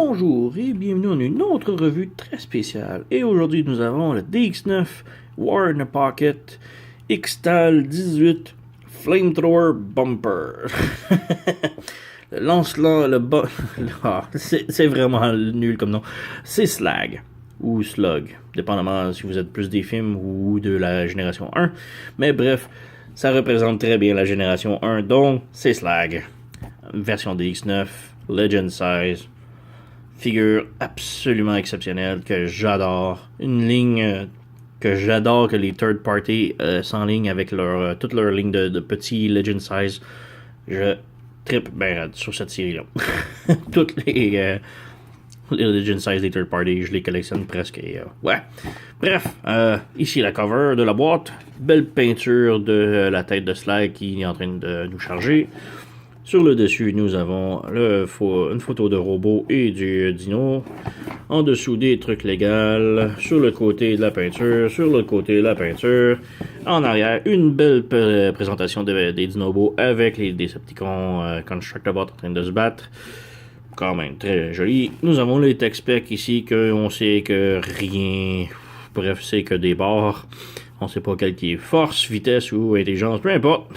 Bonjour et bienvenue dans une autre revue très spéciale. Et aujourd'hui nous avons le DX9 War in a Pocket Xtal 18 Flamethrower Bumper. Le lance-là, c'est vraiment nul comme nom. C'est Slag ou Slug, dépendamment si vous êtes plus des films ou de la génération 1. Mais bref, ça représente très bien la génération 1, donc c'est Slag. Version DX9, Legend Size. Figure absolument exceptionnelle que j'adore. Une ligne que j'adore que les third party s'enlignent avec toute leur ligne de petits Legend Size. Je trippe ben sur cette série-là. Toutes les Legend Size des third party, je les collectionne presque. Et, ouais. Bref, ici la cover de la boîte. Belle peinture de la tête de Slag qui est en train de nous charger. Sur le dessus, nous avons une photo de robot et du dino. En dessous, des trucs légaux. Sur le côté de la peinture. Sur l'autre côté de la peinture. En arrière, une belle présentation des Dinobots avec les Decepticons Constructable en train de se battre. Quand même très joli. Nous avons les tech specs ici qu'on sait que rien. Bref, c'est que des barres. On sait pas quel qui est force, vitesse ou intelligence, peu importe.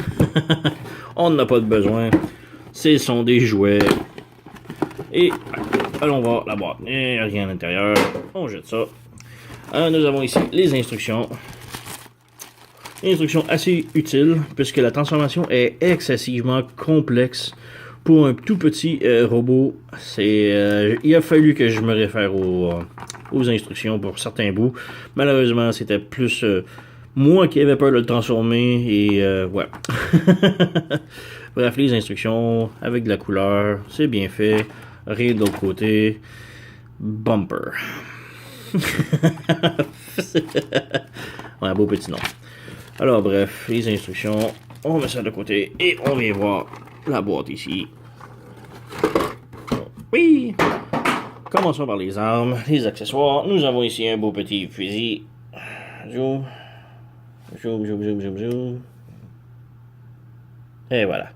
On n'en a pas de besoin. Ce sont des jouets. Et allons voir la boîte. Et rien à l'intérieur. On jette ça. Nous avons ici les instructions. Instructions assez utiles puisque la transformation est excessivement complexe pour un tout petit robot. Il a fallu que je me réfère aux instructions pour certains bouts. Malheureusement, c'était plus moi qui avais peur de le transformer et ouais. Bref, les instructions avec de la couleur, c'est bien fait. Rien de l'autre côté. Bumper. Ouais, un beau petit nom. Alors bref, les instructions, on met ça de côté et on vient voir la boîte ici. Oui! Commençons par les armes, les accessoires. Nous avons ici un beau petit fusil. Zoom. Zoom, zoom, zoom, zoom, zoom. Et voilà.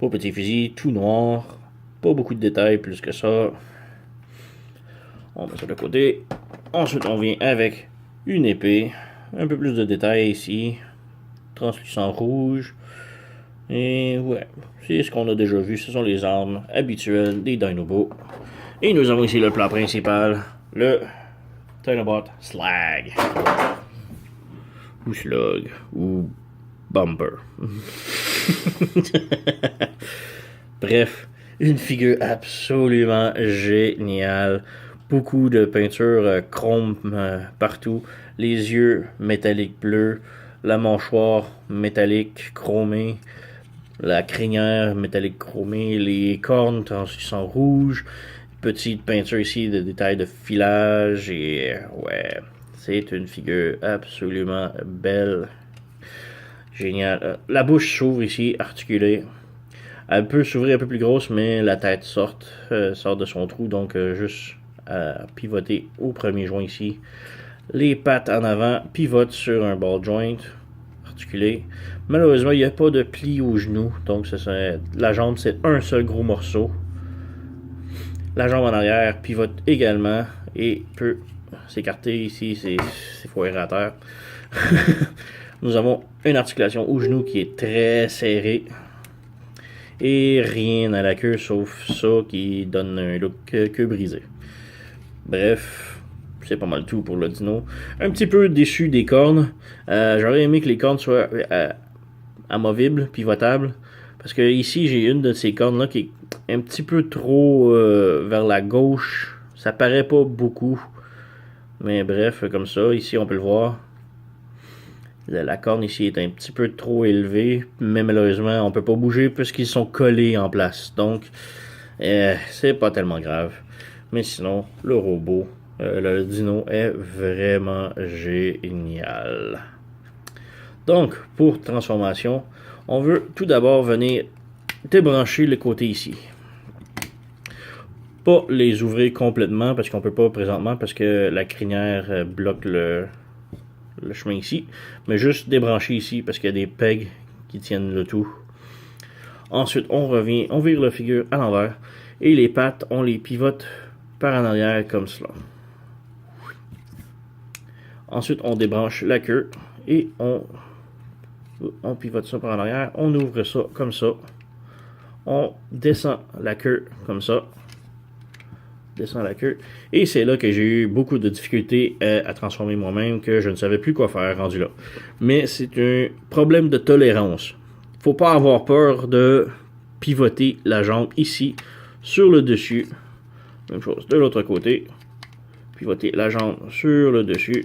Beau petit fusil, tout noir. Pas beaucoup de détails plus que ça. On met ça de côté. Ensuite, on vient avec une épée. Un peu plus de détails ici. Translucent rouge. Et ouais, c'est ce qu'on a déjà vu. Ce sont les armes habituelles des Dinobots. Et nous avons ici le plat principal. Le Dinobot Slag. Ou Slug. Ou Bumper. Bref, une figure absolument géniale. Beaucoup de peinture chrome partout. Les yeux métalliques bleus. La mâchoire métallique chromée. La crinière métallique chromée. Les cornes translucent rouge. Petite peinture ici de détails de filage. Et ouais, c'est une figure absolument belle. Génial. La bouche s'ouvre ici, articulée. Elle peut s'ouvrir un peu plus grosse, mais la tête sort de son trou, donc juste à pivoter au premier joint ici. Les pattes en avant pivotent sur un ball joint articulé. Malheureusement, il n'y a pas de pli au genou, donc la jambe c'est un seul gros morceau. La jambe en arrière pivote également et peut s'écarter ici, c'est foiré à terre. Nous avons une articulation au genou qui est très serrée. Et rien à la queue sauf ça qui donne un look queue brisée. Bref, c'est pas mal tout pour le dino. Un petit peu déçu des cornes. J'aurais aimé que les cornes soient amovibles, pivotables. Parce que ici, j'ai une de ces cornes-là qui est un petit peu trop vers la gauche. Ça paraît pas beaucoup. Mais bref, comme ça, ici on peut le voir. La corne ici est un petit peu trop élevée, mais malheureusement on peut pas bouger puisqu'ils sont collés en place. Donc c'est pas tellement grave. Mais sinon, le robot, le dino est vraiment génial. Donc, pour transformation, on veut tout d'abord venir débrancher le côté ici. Pas les ouvrir complètement parce qu'on peut pas présentement parce que la crinière bloque le chemin ici, mais juste débrancher ici parce qu'il y a des pegs qui tiennent le tout. Ensuite, on vire la figure à l'envers et les pattes, on les pivote par en arrière comme cela. Ensuite, on débranche la queue et on pivote ça par en arrière. On ouvre ça comme ça. On descend la queue comme ça. Descend la queue. Et c'est là que j'ai eu beaucoup de difficultés à transformer moi-même, que je ne savais plus quoi faire rendu là. Mais c'est un problème de tolérance. Faut pas avoir peur de pivoter la jambe ici sur le dessus. Même chose de l'autre côté. Pivoter la jambe sur le dessus.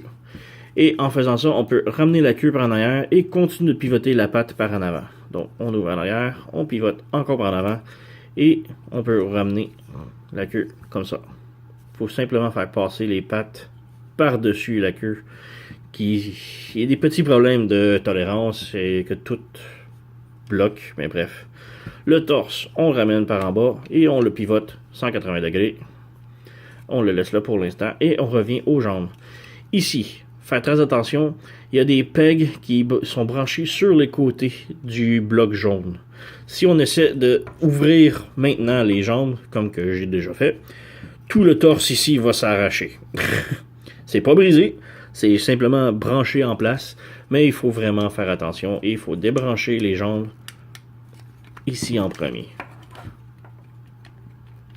Et en faisant ça, on peut ramener la queue par en arrière et continuer de pivoter la patte par en avant. Donc, on ouvre en arrière, on pivote encore par en avant et on peut ramener la queue comme ça. Il faut simplement faire passer les pattes par-dessus la queue. Il y a des petits problèmes de tolérance et que tout bloque, mais bref. Le torse, on le ramène par en bas et on le pivote 180 degrés. On le laisse là pour l'instant et on revient aux jambes. Ici, faire très attention, il y a des pegs qui sont branchés sur les côtés du bloc jaune. Si on essaie d'ouvrir maintenant les jambes, comme que j'ai déjà fait, tout le torse ici va s'arracher. C'est pas brisé, c'est simplement branché en place, mais il faut vraiment faire attention et il faut débrancher les jambes ici en premier.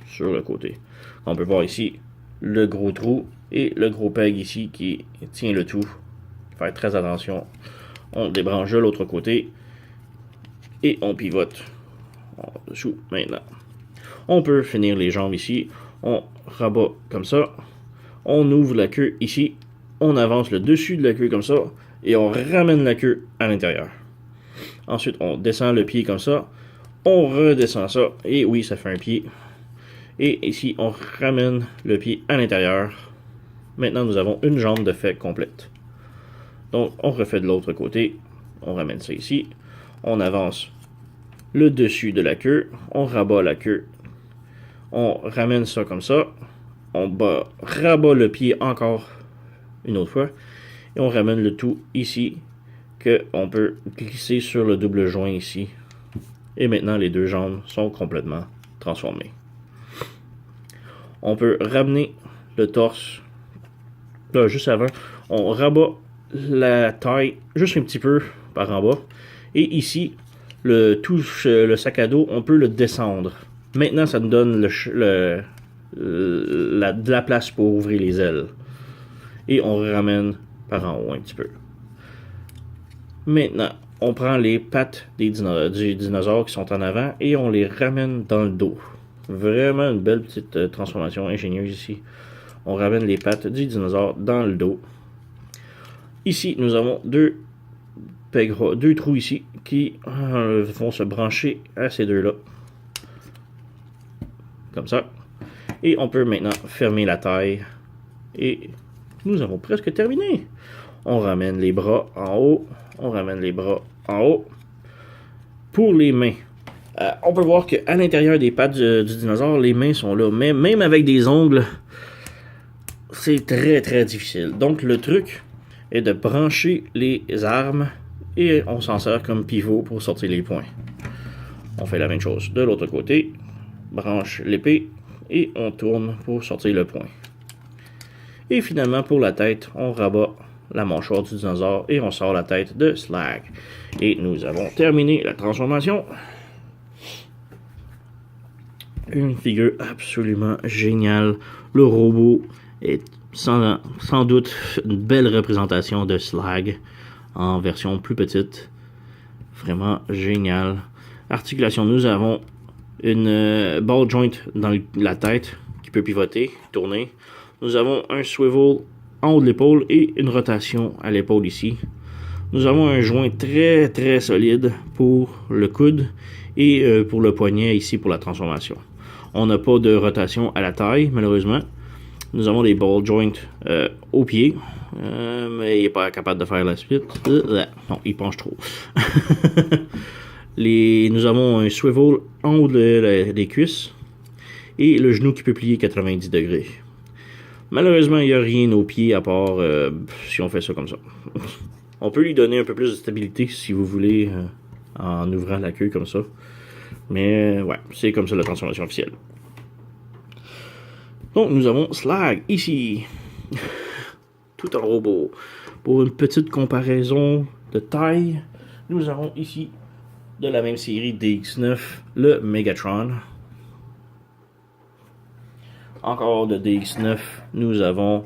Sur le côté. On peut voir ici le gros trou et le gros peg ici qui tient le tout. Faire très attention. On débranche de l'autre côté et on pivote en dessous maintenant. On peut finir les jambes ici. On rabat comme ça. On ouvre la queue ici. On avance le dessus de la queue comme ça et on ramène la queue à l'intérieur. Ensuite, on descend le pied comme ça. On redescend ça et oui, ça fait un pied. Et ici, on ramène le pied à l'intérieur. Maintenant, nous avons une jambe de fait complète. Donc, on refait de l'autre côté. On ramène ça ici. On avance le dessus de la queue. On rabat la queue. On ramène ça comme ça. On rabat le pied encore une autre fois. Et on ramène le tout ici. On peut glisser sur le double joint ici. Et maintenant, les deux jambes sont complètement transformées. On peut ramener le torse. Là, juste avant, on rabat la taille juste un petit peu par en bas. Et ici, le sac à dos, on peut le descendre. Maintenant, ça nous donne de la place pour ouvrir les ailes. Et on ramène par en haut un petit peu. Maintenant, on prend les pattes du dinosaure qui sont en avant et on les ramène dans le dos. Vraiment une belle petite transformation ingénieuse ici. On ramène les pattes du dinosaure dans le dos. Ici, nous avons deux trous ici qui vont se brancher à ces deux-là. Comme ça. Et on peut maintenant fermer la taille. Et nous avons presque terminé. On ramène les bras en haut. On ramène les bras en haut. Pour les mains. On peut voir qu'à l'intérieur des pattes du dinosaure, les mains sont là. Mais même avec des ongles, c'est très très difficile. Donc le truc est de brancher les armes et on s'en sert comme pivot pour sortir les poings. On fait la même chose de l'autre côté. Branche l'épée et on tourne pour sortir le poing. Et finalement pour la tête, on rabat la mâchoire du dinosaure et on sort la tête de Slag. Et nous avons terminé la transformation. Une figure absolument géniale. Le robot est sans doute une belle représentation de Slag en version plus petite. Vraiment génial. Articulation, nous avons une ball joint dans la tête qui peut pivoter, tourner. Nous avons un swivel en haut de l'épaule et une rotation à l'épaule ici. Nous avons un joint très très solide pour le coude et pour le poignet ici pour la transformation. On n'a pas de rotation à la taille malheureusement. Nous avons des ball joints au pied, mais il n'est pas capable de faire la split. Non, il penche trop. Nous avons un swivel en haut des cuisses et le genou qui peut plier 90 degrés. Malheureusement, il n'y a rien au pied à part si on fait ça comme ça. On peut lui donner un peu plus de stabilité si vous voulez en ouvrant la queue comme ça. Mais ouais, c'est comme ça la transformation officielle. Donc nous avons Slag ici. Tout un robot. Pour une petite comparaison de taille, nous avons ici de la même série DX9, le Megatron. Encore de DX9, nous avons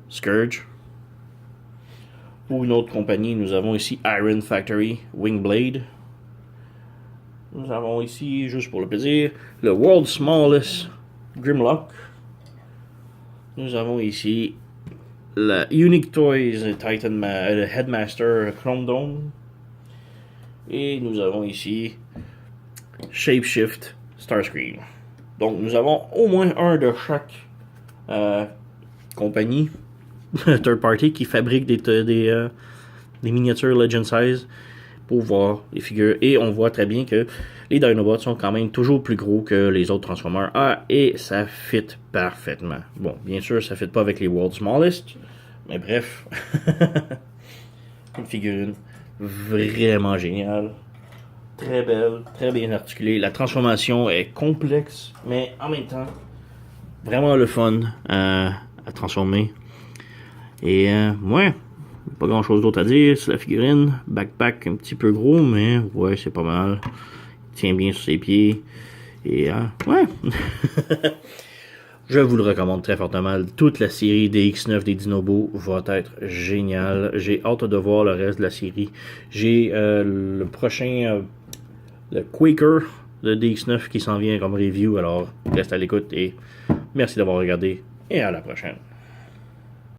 Scourge. Pour une autre compagnie, nous avons ici Iron Factory, Wingblade. Nous avons ici, juste pour le plaisir, le World's Smallest Grimlock. Nous avons ici la Unique Toys Titan Headmaster Chrome Dome. Et nous avons ici Shapeshift Starscream. Donc nous avons au moins un de chaque compagnie third party qui fabrique des miniatures Legend Size pour voir les figures. Et on voit très bien que les Dinobots sont quand même toujours plus gros que les autres Transformers. Et ça fit parfaitement. Bon, bien sûr, ça fit pas avec les World's Smallest. Mais bref. Une figurine vraiment géniale. Très belle, très bien articulée. La transformation est complexe, mais en même temps, vraiment le fun à transformer. Et ouais, pas grand chose d'autre à dire. C'est la figurine. Backpack un petit peu gros, mais ouais, c'est pas mal. Il tient bien sur ses pieds. Et ouais. Je vous le recommande très fortement. Toute la série des X9 des Dinobots va être géniale. J'ai hâte de voir le reste de la série. J'ai le prochain, le Quaker de DX9 qui s'en vient comme review. Alors, reste à l'écoute et merci d'avoir regardé. Et à la prochaine.